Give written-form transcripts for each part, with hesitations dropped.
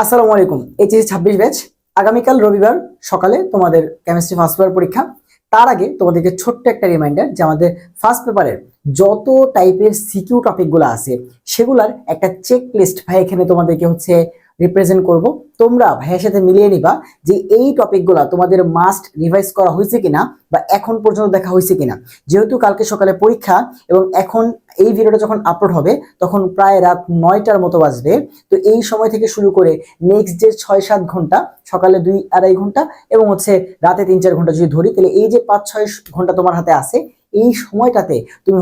আসসালামু আলাইকুম। HSC 26 batch আগামীকাল রবিবার সকালে তোমাদের কেমিস্ট্রি ফার্স্ট পেপার পরীক্ষা। তার আগে তোমাদেরকে ছোট্ট একটা রিমাইন্ডার যে আমাদের ফার্স্ট পেপারের যত টাইপের সিকিউ টপিকগুলো আছে সেগুলার একটা চেক লিস্ট ভাই এখানে তোমাদেরকে রিপ্রেজেন্ট করব। তোমরা ভাইয়ের সাথে মিলিয়ে নিবা যে এই টপিকগুলা তোমাদের মাস্ট রিভাইজ করা হয়েছে কিনা বা এখন পর্যন্ত দেখা হয়েছে কিনা। যেহেতু কালকে সকালে পরীক্ষা এবং এখন এই ভিডিওটা যখন আপলোড হবে তখন প্রায় রাত 9টার মতো বাজবে। তো এই সময় থেকে শুরু করে নেক্সট যে 6-7 ঘন্টা, সকালে 2-2.5 ঘন্টা এবং রাতে 3-4 ঘন্টা যদি ধরি, তাহলে এই যে 5-6 ঘন্টা তোমার হাতে আছে, এই সময়টাতে তুমি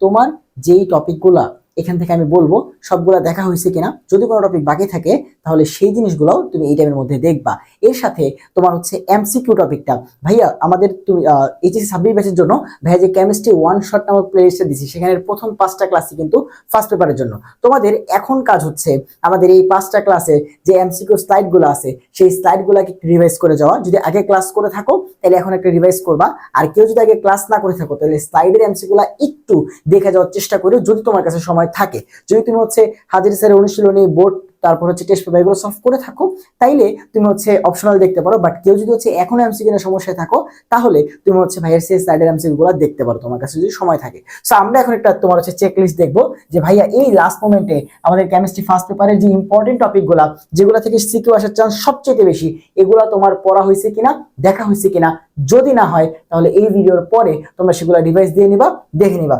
তোমার যেই টপিকগুলা এখান থেকে আমি বলবো সবগুলা দেখা হয়েছে কিনা। যদি কোনো টপিক বাকি থাকে তাহলে সেই জিনিসগুলো তুমি এই টাইমের মধ্যে দেখবা। এর সাথে তোমার এমসিকিউ টপিকটা ভাইয়া আমাদের তুমি এইচএসসি 26 ব্যাচের জন্য ভাইয়া যে কেমিস্ট্রি ওয়ান শট নামক প্লেলিস্টে দিছি, সেখানে প্রথম 5টা ক্লাসই কিন্তু ফার্স্ট পেপারের জন্য। তোমাদের এখন কাজ হচ্ছে আমাদের এই 5টা ক্লাসে যে এমসিকিউ স্লাইডগুলো আছে সেই স্লাইডগুলোকে একটু রিভাইজ করে যাওয়া। যদি আগে ক্লাস করে থাকো তাহলে এখন একটা রিভাইজ করবা, আর কেউ যদি আগে ক্লাস না করে থাকো তাহলে স্লাইডের এমসিকিউগুলো একটু দেখে যাওয়ার চেষ্টা করো যদি তোমার কাছে সময় থাকে। যদি তুমি হাজির স্যারের অনুশীলনী, বোর্ড, তারপর টেস্ট পেপার এগুলো সলভ করে থাকো তাইলে তুমি অপশনাল দেখতে পারো। বাট কেউ যদি এখনো এমসিকিউ এর সমস্যায় থাকো তাহলে তুমি ভাইয়ের সেই স্লাইডের এমসিকিউ গুলো দেখতে পারো তোমার কাছে যদি সময় থাকে। সো আমরা এখন একটা তোমার চেক লিস্ট দেখবো যে ভাইয়া এই লাস্ট মোমেন্টে আমাদের কেমিস্ট্রি ফার্স্ট পেপারের যে ইম্পর্টেন্ট টপিক গুলা যেগুলো থেকে সিকিউ আসার চান্স সবচেয়ে বেশি, এগুলা তোমার পড়া হয়েছে কিনা, দেখা হয়েছে কিনা। যদি না হয় তাহলে এই ভিডিওর পরে তোমরা সেগুলো ডিভাইস দিয়ে নিবা, দেখে নিবা।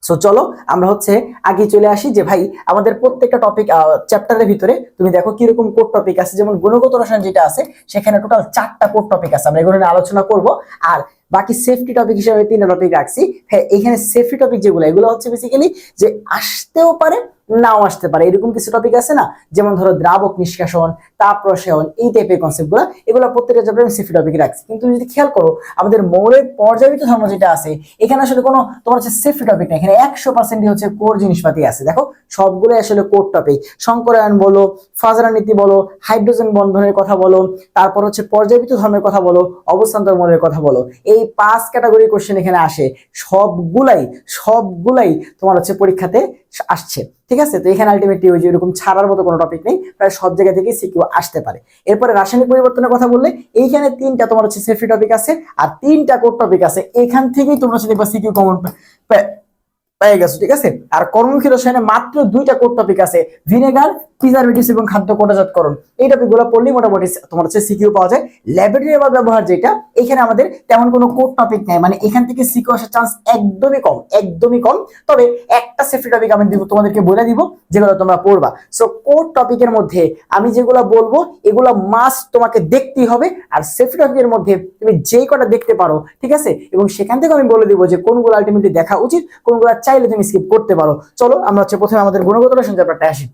সো চলো আমরা আগে চলে আসি যে ভাই আমাদের প্রত্যেকটা টপিক চ্যাপ্টারের ভিতরে তুমি দেখো কিরকম কোড টপিক আছে। যেমন গুণগত রসায়ন যেটা আছে সেখানে টোটাল 4টা কোড টপিক আছে, আমরা এগুলো নিয়ে আলোচনা করব। আর বাকি সেফটি টপিক হিসেবে 3টা টপিক রাখছি। হ্যাঁ, এখানে সেফটি টপিক যেগুলো এগুলো বেসিক্যালি যে আসতেও পারে নাও আসতে পারে, এরকম কিছু টপিক আছে না, যেমন ধরো দ্রাবক নিষ্কাশন, তাপ রসায়ন, এই টাইপের কনসেপ্ট গুলো, এগুলো প্রত্যেকটা চ্যাপ্টারে আমি সেফটি টপিক রাখছি। কিন্তু যদি খেয়াল করো আমাদের মৌলের পর্যায়িত ধর্ম যেটা আছে এখানে আসলে কোনো তোমার সেফটি টপিক না, এখানে 100% কোর জিনিসপাতি আছে। দেখো সবগুলো আসলে কোর টপিক, সংকরায়ন বলো, ফাজরা নীতি বলো, হাইড্রোজেন বন্ধনের কথা বলো, তারপর পর্যায়িত ধর্মের কথা বলো, অবস্থান্তর মৌলের কথা বলো, এই 5 ক্যাটাগরি কোশ্চেন এখানে আসে। সবগুলাই তোমার পরীক্ষাতে আসছে। ঠিক আছে, তো এখানে আলটিমেটলি ওই যে এরকম ছাড়ার মতো কোনো টপিক নেই, প্রায় সব জায়গা থেকে সিকিউ আসতে পারে। এরপরে রাসায়নিক পরিবর্তনের কথা বললে এইখানে 3টা তোমার সেফটি টপিক আছে আর 3টা কোড টপিক আছে। এখান থেকেই তোমরা দেখবা সিকিউ কমন পেয়ে গেছো। ঠিক আছে, আর কর্মমুখী রসায়নে মাত্র 2টা কোড টপিক আছে, ভিনেগার, প্রিজারভেটিভস এবং খাদ্য কোটাজাতকরণ। এই টপিকগুলো পড়লেই মোটামুটি তোমার সিকিউ পাওয়া যায়। ল্যাবরেটরি বা ব্যবহার যেটা, এখানে আমাদের তেমন কোনো কোড টপিক নেই, মানে এখান থেকে সিকিউ আসার চান্স একদমই কম। তবে একটা সেফটি টপিক আমি তোমাদেরকে বলে দিব যেগুলো তোমরা পড়বা। সো কোড টপিকের মধ্যে আমি যেগুলো বলবো এগুলো মাস্ট তোমাকে দেখতেই হবে, আর সেফটি টপিকের মধ্যে তুমি যেই কটা দেখতে পারো, ঠিক আছে, এবং সেখান থেকে আমি বলে দিব যে কোনগুলো আলটিমেটলি দেখা উচিত, কোনগুলো চাইলে তুমি স্কিপ করতে পারো। চলো আমরা প্রথমে আমাদের গুণগত রসায়ন চ্যাপ্টারটা আসি।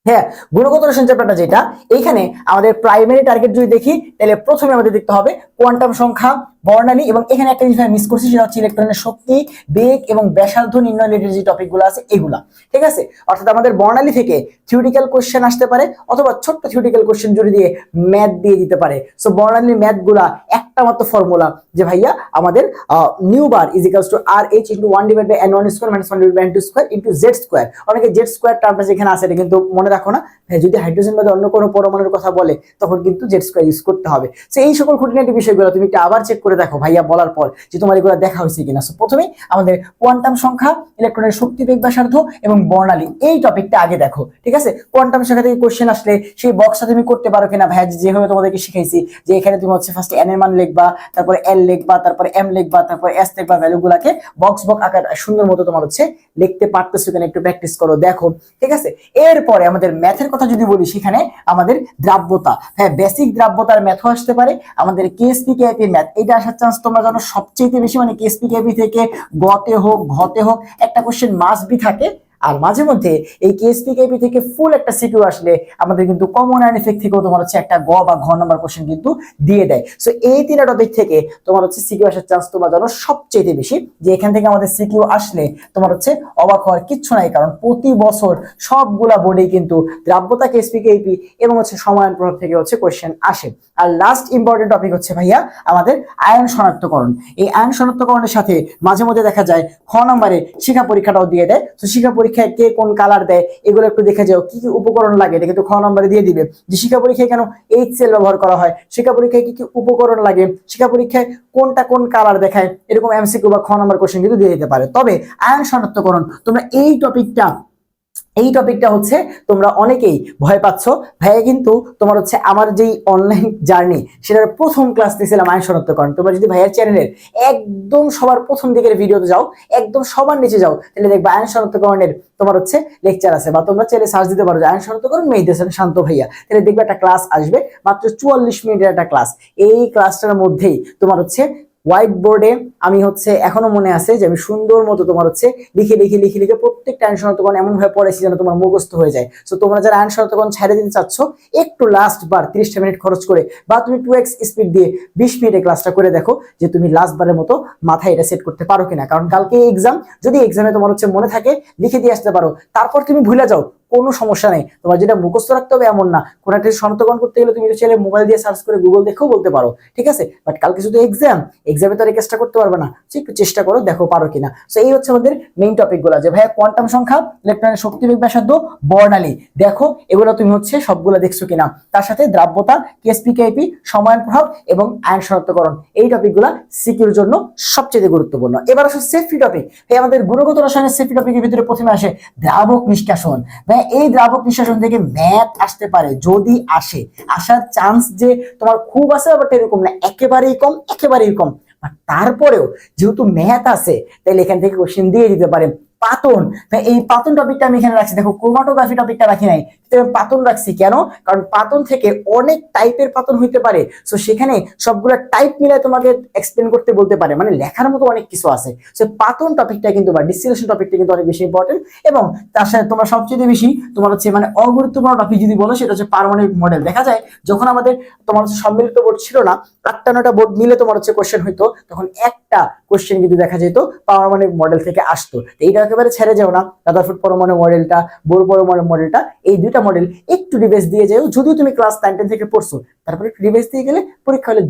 হ্যাঁ, গুণগত রসায়ন চ্যাপ্টারটা যেটা, এইখানে আমাদের প্রাইমারি টার্গেট যদি দেখি তাহলে প্রথমে আমাদের দেখতে হবে কোয়ান্টাম সংখ্যা, বর্ণালী, এবং এখানে একটা জিনিস মিস করছি সেটা হচ্ছে ইলেকট্রনের শক্তি, বেগ এবং ব্যাসার্ধ নির্ণয় রিলেটেড যে টপিকগুলো আছে এগুলা। ঠিক আছে, অর্থাৎ আমাদের বর্ণালী থেকে থিওরিটিক্যাল কোশ্চেন আসতে পারে অথবা ছোট্ট থিওরিটিক্যাল কোশ্চেন জুড়ে দিয়ে ম্যাথ দিয়ে দিতে পারে। সো বর্ণালীর ম্যাথগুলা একটা মাত্র ফর্মুলা যে ভাইয়া আমাদের new bar is equals to R H into 1/n1 square minus 1/n2 square into Z square. অনেকে জেড স্কয়ার টার্মটা যেখানে আছে এটা কিন্তু মনে রাখো না, যদি হাইড্রোজেন বাদে অন্য কোনো পরমাণুর কথা বলে তখন কিন্তু জেড স্কয়ার ইউজ করতে হবে। সো এই সকল খুঁটিনাটি বিষয়গুলো তুমি একটু আবার চেক করে দেখো ভাইয়া বলার পর যে তোমার এগুলো দেখা হয়েছে কিনা। সো প্রথমেই আমাদের কোয়ান্টাম সংখ্যা, ইলেকট্রনের শক্তি, বেগ, ব্যাসার্ধ এবং বর্ণালী, এই টপিকটা আগে দেখো। ঠিক আছে, কোয়ান্টাম সংখ্যা থেকে কোশ্চেন আসলে সেই বক্সটা তুমি করতে পারো কিনা ভাইয়া, যেভাবে তোমাদেরকে শিখাইছি যে এখানে তুমি ফার্স্ট এন এর মান লিখবা, তারপরে এল লিখবা, তারপরে এম লিখবা, তারপরে এস লিখবা, ভ্যালুগুলোকে বক্স আকার সুন্দর মতো তোমার লিখতে পারতেছো কিনা একটু প্র্যাকটিস করো, দেখো। ঠিক আছে, এরপরে আমাদের ম্যাথের কথা যদি বলি সেখানে আমাদের দ্রাব্যতা, হ্যাঁ বেসিক দ্রাব্যতার ম্যাথও আসতে পারে। আমাদের কেএসপি কেপি ম্যাথ এটা আসার চান্স তোমরা জানো সবচেয়ে বেশি, মানে কেএসপি কেপি থেকে গতে হোক ঘতে হোক একটা কোশ্চেন মাস্ট বি থাকে। আর মাঝে মধ্যে এই কেএসপি কেপি থেকে ফুল একটা সিকিউ আসলে আমাদের কিন্তু কমন আয়রন ইফেক্ট থেকেও তোমার একটা গ বা ঘ নাম্বার কোশ্চেন কিন্তু দিয়ে দেয়। সো এই 3টা টপিক থেকে তোমার সিকিউ আসার চান্স তোমরা জানো সবচেয়ে বেশি, যে এখান থেকে আমাদের সিকিউ আসলে তোমার অবাক হওয়ার কিচ্ছু নাই, কারণ প্রতি বছর সবগুলা বোর্ডেই কিন্তু দ্রাব্যতা, কেএসপি কেপি এবং সময়ায়ন প্রভাব থেকে কোশ্চেন আসে। আর লাস্ট ইম্পর্টেন্ট টপিক ভাইয়া আমাদের আয়ন শনাক্তকরণ। এই আয়ন শনাক্তকরণের সাথে মাঝে মধ্যে দেখা যায় খ নম্বরে শিক্ষা পরীক্ষাটাও দিয়ে দেয়। তো শিক্ষা পরীক্ষা পরীক্ষায় কে কোন কালার দেয় এগুলো একটু দেখে যাও, কি কি উপকরণ লাগে এটা কিন্তু খ নম্বরে দিয়ে দিবে। যে শিক্ষা পরীক্ষায় কেন HCl ব্যবহার করা হয়, শিক্ষা পরীক্ষায় কি কি উপকরণ লাগে, শিক্ষা পরীক্ষায় কোনটা কোন কালার দেখায়, এরকম MCQ বা খ নম্বর কোশ্চেন কিন্তু দিয়ে দিতে পারে। তবে আয়ন শনাক্তকরণ তোমরা এই টপিকটা হচ্ছে তোমরা অনেকেই ভয় পাচ্ছ। ভাইয়া কিন্তু তোমার হচ্ছে আমার যেই অনলাইন জার্নি সেটার প্রথম ক্লাস নিয়েছিলাম আয়ন শনাক্তকরণ। তোমরা যদি ভাইয়ার চ্যানেলের একদম সবার প্রথম দিকের ভিডিওতে যাও, একদম সবার নিচে যাও, তাহলে দেখবে আয়ন শনাক্তকরণের তোমার হচ্ছে লেকচার আছে, বা তোমরা চাইলে সার্চ দিতে পারো যে আয়ন শনাক্তকরণ মেহেদী হাসান শান্ত ভাইয়া, তাহলে দেখবে একটা ক্লাস আসবে, মাত্র 44 মিনিটের একটা ক্লাস। এই ক্লাসটার মধ্যেই তোমার হচ্ছে হোয়াইট বোর্ডে আমি হচ্ছে এখনো মনে আছে যে আমি সুন্দর মতো তোমার হচ্ছে লিখে লিখে লিখে লিখে প্রত্যেকটা আইন শনাক্তকরণ এমন ভাবে পড়েছি যেন তোমার মুখস্থ হয়ে যায়। সো তোমরা যারা আইন শনাক্তকরণ ছেড়ে দিতে চাচ্ছ, একটু লাস্ট বার 30টা মিনিট খরচ করে বা তুমি 2x স্পিড দিয়ে 20 মিনিটে ক্লাসটা করে দেখো যে তুমি লাস্ট বারের মতো মাথায় এটা সেট করতে পারো কিনা। কারণ কালকে এক্সাম, যদি এক্সামে তোমার হচ্ছে মনে থাকে লিখে দিয়ে আসতে পারো, তারপর তুমি ভুলে যাও, কোনো সমস্যা নেই। তোমার যেটা মুখস্থ রাখতে হবে এমন না, কোনো একটা শনাক্তকরণ করতে গেলে তুমি চাইলে মোবাইল দিয়ে সার্চ করে গুগল দেখেও বলতে পারো, ঠিক আছে। বাট কালকে শুধু এক্সামে তো আর এই কাজটা করতে পারবে না, একটু চেষ্টা করো, দেখো পারো কিনা। সো এই হচ্ছে আমাদের মেইন টপিক গুলা, যে ভাইয়া কোয়ান্টাম সংখ্যা, ইলেকট্রনের শক্তিবেগ ব্যাসার্ধ, বর্ণালী, দেখো এগুলো তুমি হচ্ছে সবগুলো দেখছো কিনা। তার সাথে দ্রাব্যতা, কেএসপি কেআইপি, সমায়ন প্রভাব এবং আয়ন শনাক্তকরণ, এই টপিকগুলা সিকিউর জন্য সবচেয়ে গুরুত্বপূর্ণ। এবার আসো সেফটি টপিক। এই আমাদের গুণগত রসায়নের সেফটি টপিকের ভিতরে প্রথমে আসে দ্রাবক নিষ্কাশন। এই দ্রাবক নিষ্কাশন থেকে ম্যাথ আসতে পারে, যদি আসে, আসার চান্স যে তোমার খুব আছে ব্যাপারটা এরকম না, একেবারেই কম, একেবারেই কম। তারপরেও যেহেতু ম্যাথ আছে, তাহলে এখান থেকে কোশ্চেন দিয়ে দিতে পারে। পাতন, এই পাতন টপিকটা আমি এখানে রাখছি, দেখো ক্রোমাটোগ্রাফি টপিকটা রাখি নাই, পাতন রাখছি কেন, কারণ পাতন থেকে অনেক টাইপের পাতন হইতে পারে। সো সেখানে সবগুলো টাইপ মিলে তোমাকে এক্সপ্লেন করতে বলতে পারে, মানে লেখার মতো অনেক কিছু আছে। সো পাতন টপিকটা কিন্তু বা ডিস্টিলেশন টপিকটা কিন্তু অনেক বেশি ইম্পর্টেন্ট। এবং তার সাথে তোমরা সবচেয়ে বেশি তোমার হচ্ছে মানে অগুরুত্বপূর্ণ টপিক যদি বলো, সেটা হচ্ছে পারমাণবিক মডেল। দেখা যায় যখন আমাদের তোমার হচ্ছে সম্মিলিত বোর্ড ছিল না, 8টা বোর্ড মিলে তোমার হচ্ছে কোশ্চেন হইতো, তখন একটা কোশ্চেন কিন্তু দেখা যেত পারমাণবিক মডেল থেকে আসতো। এইটা একেবারে ছেড়ে যাও না, রাদারফোর্ড পরমাণু মডেলটা, বোর পরমাণু মডেলটা, এই দুইটা মডেল একটু রিভাইজ দিয়ে যাও। যদিও তুমি ক্লাস 9-10 থেকে পড়ছো, তারপরে একটু রিভাইজ দিয়ে গেলে পরীক্ষা হলে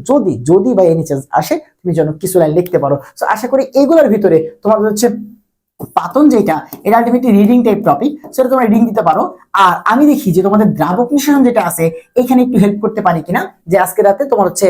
যদি বা এনি চান্স আসে, তুমি যেন কিছু লাইন লিখতে পারো। সো আশা করি এগুলোর ভিতরে তোমাদের হচ্ছে পাতন যেটা, এটা আলটিমেটলি রিডিং টাইপ টপিক, সেটা তোমরা রিডিং দিতে পারো। আর আমি দেখি যে তোমাদের দ্রাবক নিঃসরণ যেটা আছে, এখানে একটু হেল্প করতে পারি কিনা, যে আজকে রাতে তোমার হচ্ছে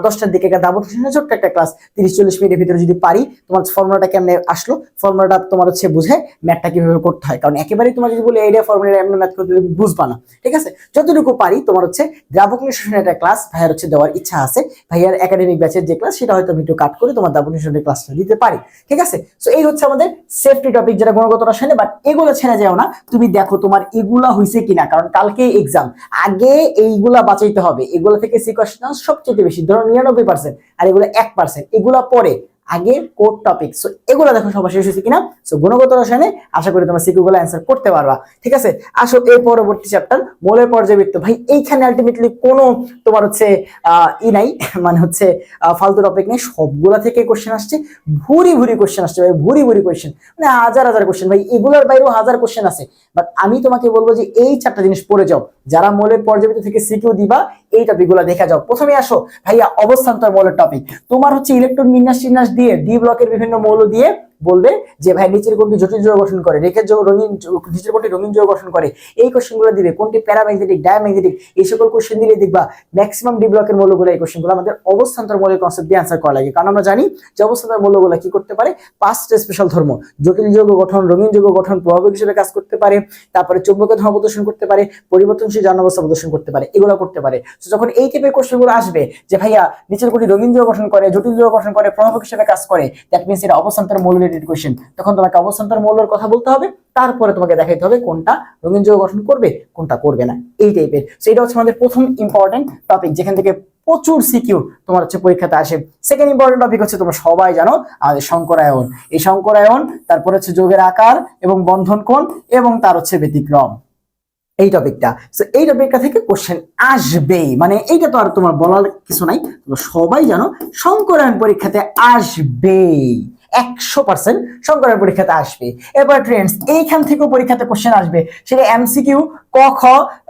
10টার দিকে একটা দ্রাবক নিঃসরণের ছোট্ট একটা ক্লাস 30-40 মিনিটের ভিতরে যদি পারি, তোমার ফর্মুলাটা কেমনে আসলো, ফর্মুলাটা তোমার হচ্ছে বুঝে ম্যাথটা কিভাবে করতে হয়। কারণ একেবারেই তোমার যদি বলে এইটা ফর্মুলা এমন ম্যাথ করতে বুঝবা না, ঠিক আছে। যতটুকু পারি তোমার হচ্ছে দ্রাবক নিঃসরণের একটা ক্লাস ভাইয়ার হচ্ছে দেওয়ার ইচ্ছা আছে। ভাইয়ার একাডেমিক ব্যাচের যে ক্লাস, সেটা হয়তো আমি একটু কাট করে তোমার দ্রাবক নিঃসরণের ক্লাসটা দিতে পারি, ঠিক আছে। সো এই হচ্ছে আমাদের সেফটি টপিক, যেটা গুণগত রসায়নে। বাট এগুলো ছেড়ে যাও না, তুমি দেখো তোমার এগুলা হইছে কিনা, কারণ কালকে এক্সাম, আগে এইগুলা বাঁচাইতে হবে। এগুলা থেকে সি কোশ্চেন সবচেয়ে বেশি, ধরো 99%, আর এগুলো 1%, এগুলা পরে আগে কোড টপিক। সো এগুলো দেখো সবার শেষ হয়েছে কিনা। সো গুণগত রসায়নে আশা করি তোমার সিকিউ গুলো অ্যান্সার করতে পারবা, ঠিক আছে। আসো এই পরবর্তী চ্যাপ্টার মৌলের পর্যায়বৃত্ত। ভাই এইখানে আলটিমেটলি কোনো তোমার হচ্ছে নাই, মানে হচ্ছে ফালতু টপিক নেই, সবগুলা থেকে কোশ্চেন আসছে, ভুরি ভুরি কোশ্চেন আসছে ভাই, ভুরি ভুরি কোশ্চেন, মানে হাজার হাজার কোশ্চেন ভাই, এগুলোর বাইরেও হাজার কোশ্চেন আছে। বাট আমি তোমাকে বলবো যে এই 4টা জিনিস পড়ে যাও, যারা মৌলের পর্যায়বৃত্ত থেকে সিকিউ দিবা, এই টপিকগুলো দেখা যাও। প্রথমে আসো ভাইয়া অবস্থান্তর মৌলের টপিক। তোমার হচ্ছে ইলেকট্রন বিন্যাস দিয়ে ডি ব্লকের বিভিন্ন মৌল দিয়ে বলবে যে ভাই নিচের কোনটি জটিল যৌগ গঠন করে, রেখের যৌগ রঙিন, নিচের কোনটি রঙিন যৌগ গঠন করে, এই কোশ্চেনগুলো দিবে। কোনটি প্যারাম্যাগনেটিক, ডায়াম্যাগনেটিক, এই সকল কোশ্চেন দিলে দেখবা ম্যাক্সিমাম ডি ব্লকের মৌলগুলো, এই কোশ্চেনগুলো আমাদের অবস্থান্তর মৌলের কনসেপ্ট দিয়ে অ্যান্সার করা লাগে। কারণ আমরা জানি যে অবস্থান্তর মৌলগুলো কি করতে পারে, 5টা স্পেশাল ধর্ম, জটিল যৌগ গঠন, রঙিন যৌগ গঠন, প্রভাবক হিসেবে কাজ করতে পারে, তারপরে চৌম্বকীয় ধর্ম প্রদর্শন করতে পারে, পরিবর্তনশীল জারণ অবস্থা প্রদর্শন করতে পারে, এগুলো করতে পারে। তো যখন এই টাইপের কোশ্চেনগুলো আসবে যে ভাইয়া নিচের কোনটি রঙিন যৌগ গঠন করে, জটিল যৌগ গঠন করে, প্রভাবক হিসেবে কাজ করে, দ্যাট মিন্স এটা অবস্থান্তর মৌল রিলেটেড কোশ্চেন, তখন তোমাকে অবস্থান্তর মৌলের কথা বলতে হবে, তারপরে তোমাকে দেখাইতে হবে কোনটা রঙিন যৌগ গঠন করবে, কোনটা করবে না, এই টাইপের। সেটা হচ্ছে আমাদের প্রথম ইম্পর্টেন্ট টপিক, যেখান থেকে প্রচুর সিকিউ তোমার হচ্ছে পরীক্ষাতে আসে। সেকেন্ড ইম্পর্টেন্ট টপিক হচ্ছে তোমরা সবাই জানো আমাদের শঙ্করায়ন। এই শঙ্করায়ন, তারপরে হচ্ছে যৌগের আকার এবং বন্ধন কোণ, এবং তার হচ্ছে ব্যতিক্রম, এই টপিকটা। সো এই টপিকটা থেকে কোশ্চেন আসবেই, মানে এইটা তো আর তোমার বলার কিছু নাই, তোমরা সবাই জানো শঙ্করায়ন পরীক্ষাতে আসবেই, 100% শঙ্করায়ন পরীক্ষাতে আসবে। এবার ফ্রেন্ডস এইখান থেকেও পরীক্ষাতে কোশ্চেন আসবে, সেটা MCQ ক খ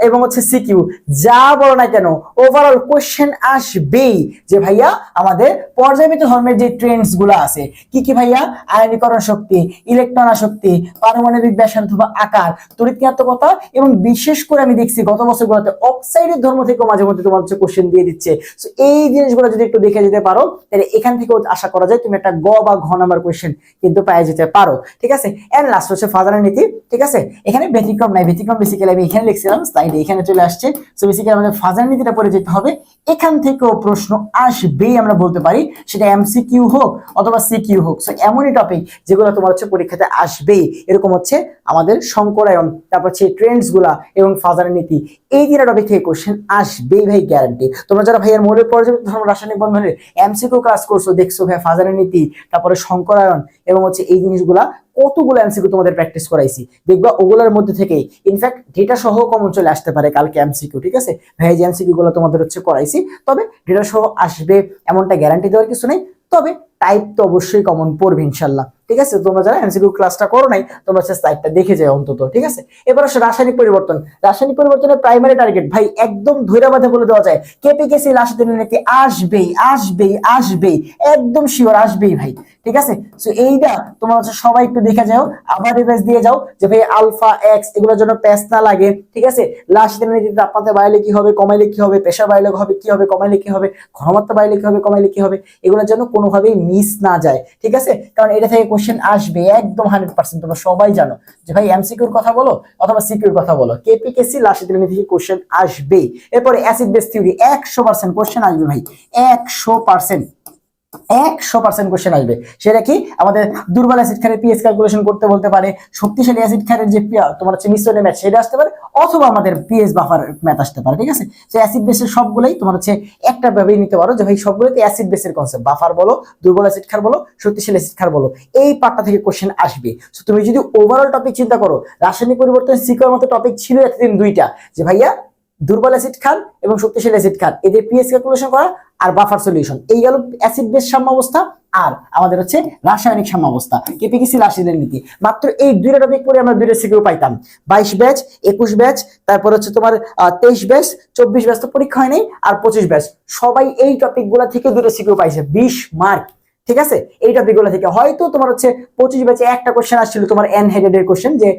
এবং হচ্ছে সিকিউ যা বলো না কেন ওভারঅল কোশ্চেন আসবেই যে ভাইয়া আমাদের পর্যায়বৃত্ত ধর্মের যে ট্রেন্ডস গুলো আছে কি কি ভাইয়া, আয়নীকরণ শক্তি, ইলেকট্রন আসক্তি, পারমাণবিক ব্যাসার্ধ বা আকার, তড়িৎ-ঋণাত্মকতা এবং বিশেষ করে আমি দেখছি গত বছরগুলোতে অক্সাইডের ধর্ম থেকে মাঝে মধ্যে তোমার হচ্ছে কোশ্চেন দিয়ে দিচ্ছে। সো এই জিনিসগুলো যদি একটু দেখে যেতে পারো তাহলে এখান থেকেও আশা করা যায় তুমি একটা গ বা ঘ নাম্বার কোশ্চেন কিন্তু পেয়ে যেতে পারো। ঠিক আছে, এন্ড লাস্ট হচ্ছে ফাদারের নীতি। ঠিক আছে, এখানে ব্যতিক্রম নাই, ব্যতিক্রম বেসিক্যালি আমি এখানে লিখছিলাম স্লাইডে এখানে চলে আসছে। সো বেসিক্যালি আমাদের ফাদারের নীতিটা পড়ে যেতে হবে, এখান থেকেও প্রশ্ন আসবেই আমরা বলতে পারি, সেটা এমসিকিউ হোক অথবা সিকিউ হোক। সো এমনই টপিক যেগুলো তোমার হচ্ছে পরীক্ষাতে আসবেই, এরকম হচ্ছে আমাদের শঙ্করায়ন, তারপর হচ্ছে ট্রেন্ডস গুলা এবং ফাদারের নীতি, এই তিনটা টপিক থেকে কোশ্চেন আসবেই ভাই, গ্যারান্টি। তোমরা যারা ভাইয়ের মৌলিক পর্যাবৃত্ত ধর্ম রাসায়নিক বন্ধনের এমসিকিউ ক্লাস করছো দেখছো ভাই ফাদারের নীতি, তারপরে শঙ্করায়ন এবং হচ্ছে এই জিনিসগুলা কতগুলো এমসিকিউ তোমাদের প্র্যাকটিস করাইছি, দেখবা ওগুলোর মধ্যে থেকে ইনফ্যাক্ট ডেটা সহ কমন চলে আসতে পারে কালকে এমসিকিউ। ঠিক আছে ভাই, যে এমসিকিউ গুলো তোমাদের হচ্ছে করাইছি, তবে ডেটা সহ আসবে এমনটা গ্যারান্টি দেওয়ার কিছু নেই, তবে টাইপ তো অবশ্যই কমন পড়বে ইনশাল্লাহ। ঠিক আছে, তোমরা যারা এমসিকিউ ক্লাসটা করো নাই তোমরা হচ্ছে স্লাইডটা দেখে যাও অন্তত। ঠিক আছে, এবার আসলে রাসায়নিক পরিবর্তন। রাসায়নিক পরিবর্তনের প্রাইমারি টার্গেট ভাই একদম ধৈর্য বাঁধে বলে দেওয়া যায়, কেপিকেসি রাসায়নিক নীতি আসবেই আসবেই আসবেই, একদম শিওর আসবেই ভাই। ঠিক আছে, সো এইটা তোমরা হচ্ছে সবাই একটু দেখে যাও, আবার রিভাইজ দিয়ে যাও যে ভাই আলফা এক্স এগুলোর জন্য প্যাচ না লাগে। ঠিক আছে, রাসায়নিক নীতিতে তাপমাত্রা বাড়লে কি হবে, কমাইলে কি হবে, প্রেসার বাড়লে হবে কি হবে, কমাইলে কি হবে, ঘনমাত্রা বাড়লে কি হবে, কমাইলে কি হবে, এগুলোর জন্য কোনোভাবেই মিস না যায়। ঠিক আছে, কারণ এটা থেকে কোশ্চেন আসবে একদম 100%, তোমরা সবাই জানো যে ভাই এমসিকিউর কথা বলো অথবা সিকিউর কথা বলো, কেপিকেসি রাসায়নিক নীতি থেকে কোশ্চেন আসবেই। এরপরে অ্যাসিড বেস থিওরি 100% কোশ্চেন আসবে ভাই, 100%। 100% কোশ্চেন আসবে। সেটা কি, আমাদের দুর্বল অ্যাসিড ক্ষারের পিএইচ ক্যালকুলেশন করতে বলতে পারে, শক্তিশালী অ্যাসিড ক্ষারের যে তোমার হচ্ছে মিশ্রণের ম্যাথ সেটা আসতে পারে, অথবা আমাদের পিএইচ বাফার ম্যাথ আসতে পারে। ঠিক আছে, যে অ্যাসিড বেসের সবগুলোই তোমার হচ্ছে একটা ভাবেই নিতে পারো যে ভাই সবগুলোতে অ্যাসিড বেসের কনসেপ্ট, বাফার বলো, দুর্বল অ্যাসিড ক্ষার বলো, শক্তিশালী অ্যাসিড ক্ষার বলো, এই পার্টটা থেকে কোশ্চেন আসবে। সো তুমি যদি ওভারঅল টপিক চিন্তা করো, রাসায়নিক পরিবর্তন সিকিউর মতো টপিক ছিল এতদিন দুইটা, যে ভাইয়া দুর্বল অ্যাসিড ক্ষার এবং শক্তিশালী অ্যাসিড ক্ষার এদের পিএইচ ক্যালকুলেশন করা আর বাফার সলিউশন, এই গেল অ্যাসিড বেস সাম্যাবস্থা আর আমাদের হচ্ছে রাসায়নিক সাম্যাবস্থা, কেপিকেসি রাসায়নিক নীতি। মাত্র এই দুইটা টপিক পরে আমরা দুইটা সিকিউ পাইতাম, 22 ব্যাচ, 21 ব্যাচ, তারপর হচ্ছে তোমার 23 ব্যাচ, 24 ব্যাচ তো পরীক্ষা হয় নাই, আর 25 ব্যাচ সবাই এই টপিক গুলা থেকে দুটো সিকিউ পাইছে 20 মার্ক। ঠিক আছে, এই টপিক গুলো থেকে হয়তো তোমার হচ্ছে 25 ব্যাচে একটা কোশ্চেন আসছিল তোমার অ্যানহাইড্রেট এর কোশ্চেন, যে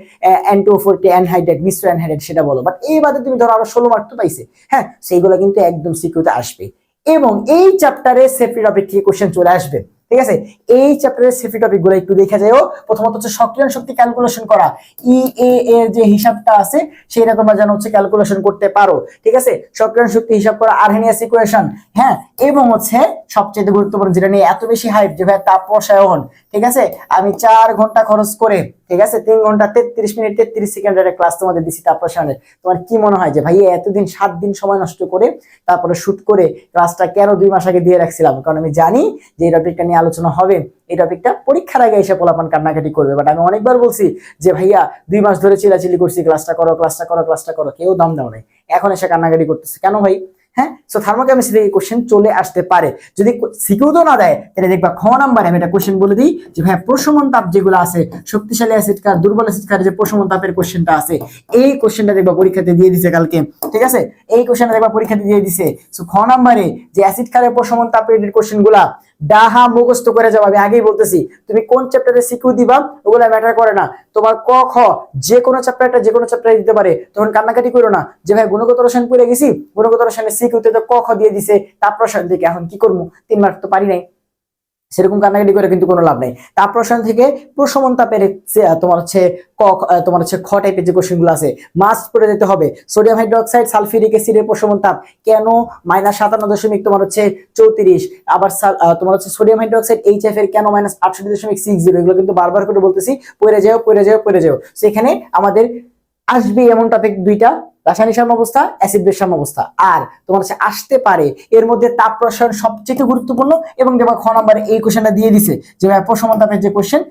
N2O4 অ্যানহাইড্রেট মিশ্র অ্যানহাইড্রেট সেটা বলো, বাট এই বাদে তুমি ধরো আরো 16 মার্ক তো পাইছে। হ্যাঁ, সেইগুলো কিন্তু একদম সিকিউতে আসবে, এবং এই চ্যাপ্টারে সেফটি টপিক থেকে কোশ্চেন চলে আসবে। ঠিক আছে, এই চ্যাপ্টারের সেফটি টপিক গুলো একটু দেখে যাও। প্রথমত হচ্ছে সক্রিয় শক্তি ক্যালকুলেশন করা, ইএ এর যে হিসাবটা আছে সেটা তোমরা যেন হচ্ছে ক্যালকুলেশন করতে পারো। ঠিক আছে, সক্রিয় শক্তি হিসাব করা, আর্হেনিয়াস ইকুয়েশন, হ্যাঁ, এবং হচ্ছে সবচেয়ে গুরুত্বপূর্ণ যেটা নিয়ে এত বেশি হাইপ যে ভাই তাপ রসায়ন। ঠিক আছে, আমি 4 ঘন্টা খরচ করে, ঠিক আছে 3 ঘন্টা 33 মিনিট 33 সেকেন্ডের ক্লাস তোমাদের দিছি তাপ রসায়নের। তোমার কি মনে হয় যে ভাই এতদিন 7 দিন সময় নষ্ট করে তারপরে শুট করে ক্লাসটা কেন 2 মাস আগে দিয়ে রাখছিলাম? কারণ আমি জানি যে এই টপিকটা নিয়ে আলোচনা হবে, এই টপিকটা পরীক্ষার আগে এসে পোলাপান কান্নাকাটি করবে। বাট আমি অনেকবার বলছি যে ভাইয়া 2 মাস ধরে চিলাচিলি করছি, ক্লাসটা করো ক্লাসটা করো ক্লাসটা করো, কেউ দাম দাও নাই, এখন এসে কান্নাকাটি করতেছে কেন ভাই? হ্যাঁ, সো থার্মোকেমিস্ট্রি থেকে কোশ্চেন চলে আসতে পারে, যদি সিকিউ তো না দেয় তাহলে দেখবা খ নাম্বারে আমি একটা কোশ্চেন বলে দিই যে ভাই প্রশমন তাপ যেগুলো আছে, শক্তিশালী অ্যাসিড কার, দুর্বল অ্যাসিড কার যে প্রশমন তাপের কোশ্চেনটা আছে, এই কোশ্চেনটা দেখবা পরীক্ষাতে দিয়ে দিছে কালকে। ঠিক আছে, এই কোশ্চেনটা দেখবা পরীক্ষাতে দিয়ে দিছে। সো খ নাম্বারে যে অ্যাসিড কারের প্রশমন তাপের কোশ্চেন গুলা ডাহা মুখস্থ করে যাও। আমি আগেই বলতেছি তুমি কোন চ্যাপ্টারে সিকিউ দিবা ওগুলো ম্যাটার করে না, তোমার ক খ যে কোনো চ্যাপ্টারে দিতে পারে। তখন কান্নাকাটি করো না যে ভাই গুণগত রসায়ন পড়ে গেছি, গুণগত রসায়নের সিকিউতে তো ক খ দিয়ে দিছে, তাপ রসায়ন থেকে এখন কি করবো, 3 মার্ক তো পারি নাই, সেরকম কান্নাকাটি করে কিন্তু কোনো লাভ নেই। তাপ রসায়ন থেকে প্রশমন তাপের তোমার হচ্ছে তোমার হচ্ছে খ টাইপের যে কোশ্চেন গুলো আছে মাস্ট পড়ে যেতে হবে। সোডিয়াম হাইড্রোক্সাইড সালফিউরিক অ্যাসিডের প্রশমন তাপ কেন -57 তোমার হচ্ছে 34, আবার তোমার হচ্ছে সোডিয়াম হাইড্রোক্সাইড এইচএফ এর কেন -68.60, এগুলো কিন্তু বারবার করে বলতেছি, পড়ে যাও। সেখানে আমাদের আসবে এমন টপিক দুইটা, রাসায়নিক সাম্যাবস্থা, অ্যাসিড বেস সাম্যাবস্থা, আর তোমার হচ্ছে আসতে পারে এর মধ্যে তাপ রসায়ন সবচেয়ে গুরুত্বপূর্ণ। এবং দেখবা খ নম্বরে এই কোশ্চেনটা দিয়ে দিছে যে প্রশমন তাপের যে কোশ্চেন,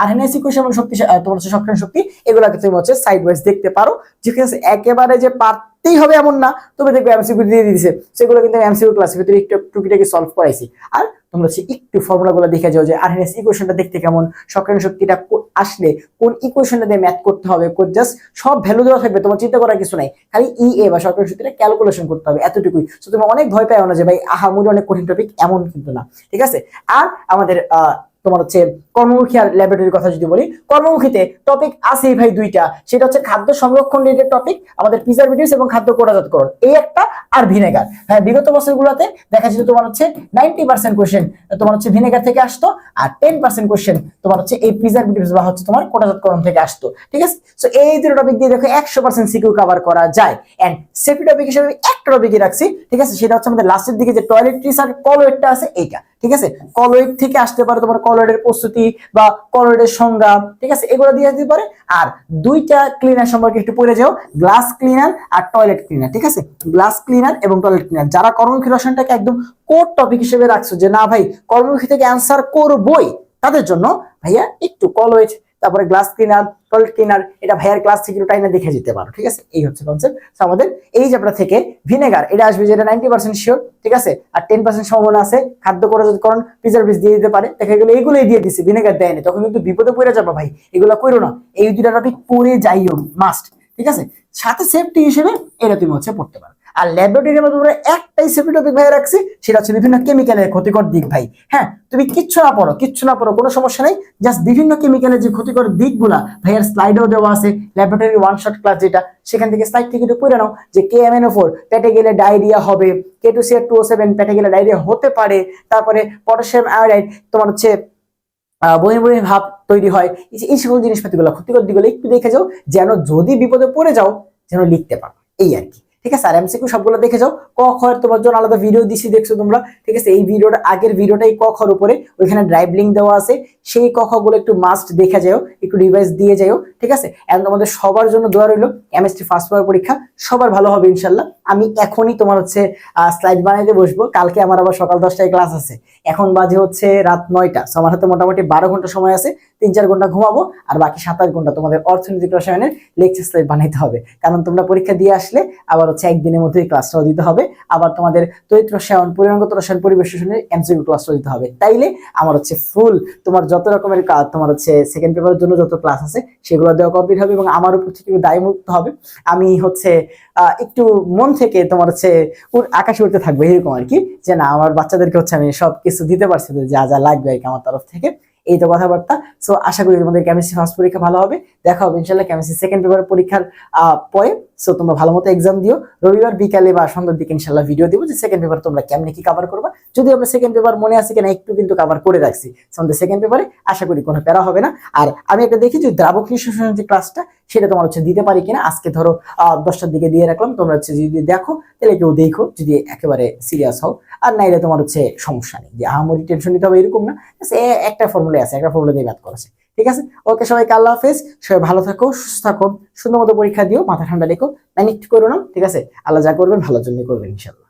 আরএনএস ইকুয়েশন এবং শক্তি তোমার হচ্ছে সক্রিয় শক্তি, এগুলোকে তুমি হচ্ছে সাইড ওয়াইজ দেখতে পারো। ঠিক আছে, একেবারে যে পারতেই হবে এমন না, তবে দেখবে এমসিকিউ দিয়ে দিয়েছে, সেগুলো কিন্তু এমসিকিউ ক্লাসের ভিতরে একটু টুকিটাকি সলভ করাইছি। আর তোমরা হচ্ছে একটু ফর্মুলাগুলো দেখে যাও যে আরএনএস ইকুয়েশনটা দেখতে কেমন, সক্রিয় শক্তিটা আসলে কোন ইকুয়েশনটা দিয়ে ম্যাথ করতে হবে, জাস্ট সব ভ্যালু দেওয়া থাকবে, তোমার চিন্তা করার কিছু নাই, খালি ইএ বা সক্রিয় শক্তিটা ক্যালকুলেশন করতে হবে, এতটুকুই। তো তুমি অনেক ভয় পাও না যে ভাই আহামরি অনেক কঠিন টপিক, এমন কিন্তু না, ঠিক আছে। আর আমাদের তোমার হচ্ছে কর্মমুখী আর ল্যাবরেটরির কথা যদি বলি, কর্মমুখীতে টপিক আছেই ভাই দুইটা, সেটা হচ্ছে খাদ্য সংরক্ষণ রিলেটেড টপিক, আমাদের প্রিজারভেটিভস এবং খাদ্য কোটাজাতকরণ, এই একটা, আর ভিনেগার। হ্যাঁ, বিগত বছরগুলোতে দেখা যেত তোমার হচ্ছে 90% কোশ্চেন তোমার হচ্ছে ভিনেগার থেকে আসতো, আর 10% কোশ্চেন তোমার হচ্ছে এই প্রিজারভেটিভস বা হচ্ছে তোমার কোটাজাতকরণ থেকে আসতো, ঠিক আছে। সো এই দুটো টপিক দিয়ে দেখো 100% সিকিউ কভার করা যায়। এন্ড সেফটি টপিক হিসেবে একটা টপিকই রাখছি, ঠিক আছে, সেটা হচ্ছে আমাদের লাস্টের দিকে যে টয়লেট্রিস আর কলওয়েটটা আছে এইটা, ঠিক আছে। কলওয়েট থেকে আসতে পারে তোমার কলওয়েটের প্রস্তুতি বা কলওয়েটের সংজ্ঞা, ঠিক আছে, এগুলো দিয়ে দিতে পারে। আর দুইটা ক্লিনার সম্পর্কে একটু পড়ে যাও, গ্লাস ক্লিনার আর টয়লেট ক্লিনার, ঠিক আছে। গ্লাস ক্লিনার এবং টয়লেট ক্লিনার, যারা কর্মমুখী রসায়নটাকে একদম কোর টপিক হিসেবে রাখছো যে না ভাই কর্মমুখী থেকে অ্যান্সার করবই, তাদের জন্য ভাইয়া একটু কলওয়েট, তারপরে গ্লাস ক্লিনার, টয়লেট ক্লিনার, এটা ভাইয়ার ক্লাস থেকে টাইম দেখে যেতে পারো, ঠিক আছে। এই হচ্ছে কনসেপ্ট। আমাদের এই চ্যাপ্টার থেকে ভিনেগার এটা আসবে, যেটা 90% শিওর, ঠিক আছে। আর 10% সম্ভাবনা আছে খাদ্য কোটাজাতকরণ প্রিজারভেটিভস দিয়ে দিতে পারে, দেখা গেলো এইগুলোই দিয়ে দিচ্ছে, ভিনেগার দেয়নি, তখন কিন্তু বিপদে পড়ে যাবে ভাই, এগুলো করো না। এই দুইটা টপিক পড়ে যাইও মাস্ট, ঠিক আছে। সাথে সেফটি হিসেবে এটা তুমি হচ্ছে পড়তে পারো। আর ল্যাবরেটরির মধ্যে আমরা একটাই সেফটি টপিক ভাই রাখছি, সেটা হচ্ছে বিভিন্ন কেমিক্যালের ক্ষতিকর দিক ভাই। হ্যাঁ, তুমি কিচ্ছু না পড়ো কোনো সমস্যা নেই, জাস্ট বিভিন্ন কেমিক্যালের যে ক্ষতিকর দিকগুলা ভাইয়ার স্লাইডেও দেওয়া আছে, ল্যাবরেটরি ওয়ান শট ক্লাস যেটা, সেখান থেকে স্লাইড থেকে একটু পড়ে নাও যে KMNO4 পেটে গেলে ডায়রিয়া হবে, K2CR2O7 পেটে গেলে ডায়রিয়া হতে পারে, তারপরে পটাশিয়াম আয়োডাইড তোমার হচ্ছে বমি বমি ভাব তৈরি হয়, এই সকল জিনিসপাতিগুলো ক্ষতিকর দিকগুলো একটু দেখে যাও, যেন যদি বিপদে পড়ে যাও যেন লিখতে পারো, এই আর কি, ঠিক আছে। আর এমসিকিউ সবগুলো দেখে যাও। ক খ এর তোমার জন্য আলাদা ভিডিও দিছি, দেখছো তোমরা, ঠিক আছে। এই ভিডিওটা আগের ভিডিওটাই ক খর উপরে, ওইখানে ড্রাইভ লিঙ্ক দেওয়া আছে, সেই ক খ গুলো একটু মাস্ট দেখে যাও, একটু রিভাইজ দিয়ে যাও, ঠিক আছে। এখন তোমাদের সবার জন্য দোয়া রইলো, কেমিস্ট্রি ফার্স্ট পেপার পরীক্ষা সবার ভালো হবে ইনশাল্লাহ। আমি এখনই তোমার হচ্ছে স্লাইড বানাইতে বসবো, কালকে আমার আবার সকাল 10টায় ক্লাস আছে, এখন বাজে হচ্ছে রাত 9টা, আমার হাতে মোটামুটি 12 ঘন্টা সময় আছে, 3-4 ঘন্টা ঘুমাবো, আর বাকি 27 ঘন্টা তোমাদের অর্থনৈতিক রসায়নের লেকচার স্লাইড বানাইতে হবে, কারণ তোমরা পরীক্ষা দিয়ে আসলে আবার হচ্ছে একদিনের মধ্যেই ক্লাসটাও দিতে হবে, আবার তোমাদের তড়িৎ রসায়ন, পরিমাণগত রসায়ন, পরিবেশ রসায়নের এমসিকিউ ক্লাসটাও দিতে হবে। তাইলে আমার হচ্ছে ফুল তোমার যত রকমের কাজ তোমার হচ্ছে সেকেন্ড পেপারের জন্য যত ক্লাস আছে সেগুলো দেওয়া কমপ্লিট হবে, এবং আমার উপর থেকে দায়মুক্ত হবে। আমি হচ্ছে একটু মন থেকে তোমার হচ্ছে আকাশে উঠতে থাকবে এরকম আর কি, যে না আমার বাচ্চাদেরকে হচ্ছে আমি সব কিছু দিতে পারছি, যা যা লাগবে আর কি আমার তরফ থেকে, এই তো কথাবার্তা। সো আশা করি তোমাদের কেমিস্ট্রি ফার্স্ট পরীক্ষা ভালো হবে, দেখা হবে ইনশাল্লাহ কেমিস্ট্রি সেকেন্ড পেপার পরীক্ষার পরে। সো তোমরা ভালো মতো এক্সাম দিও, রবিবার বিকালে বা সন্ধ্যার দিকে ইনশাল্লাহ ভিডিও দিব যে সেকেন্ড পেপার তোমরা কেমনে কি কভার করবা, যদি আমরা সেকেন্ড পেপার মনে আছে কিনা একটু কিন্তু কভার করে রাখছি আমাদের সেকেন্ড পেপারে, আশা করি কোনো প্যারা হবে না। আর আমি একটা দেখি যে দ্রাবক নিঃশ্বাসনের যে ক্লাসটা সেটা তোমার হচ্ছে দিতে পারি কিনা, আজকে ধরো 10টার দিকে দিয়ে রাখলাম, তোমরা হচ্ছে যদি দেখো তাহলে কেউ দেখো, যদি একেবারে সিরিয়াস হও, আর নাইলে তোমার হচ্ছে সমস্যা নেই, যে আহামরি টেনশন নিতে হবে এরকম না, একটা ফর্মুলা আছে, একটা ফর্মুলা দিয়ে ম্যাথ করেছে, ঠিক আছে। ওকে, সবাইকে আল্লাহ হাফেজ, সবাই ভালো থাকো, সুস্থ থাকো, সুন্দর মতো পরীক্ষা দিও, মাথা ঠান্ডা রেখো, প্যানিক করো না, ঠিক আছে। আল্লাহ যা করবেন ভালোর জন্য করবেন ইনশাল্লাহ।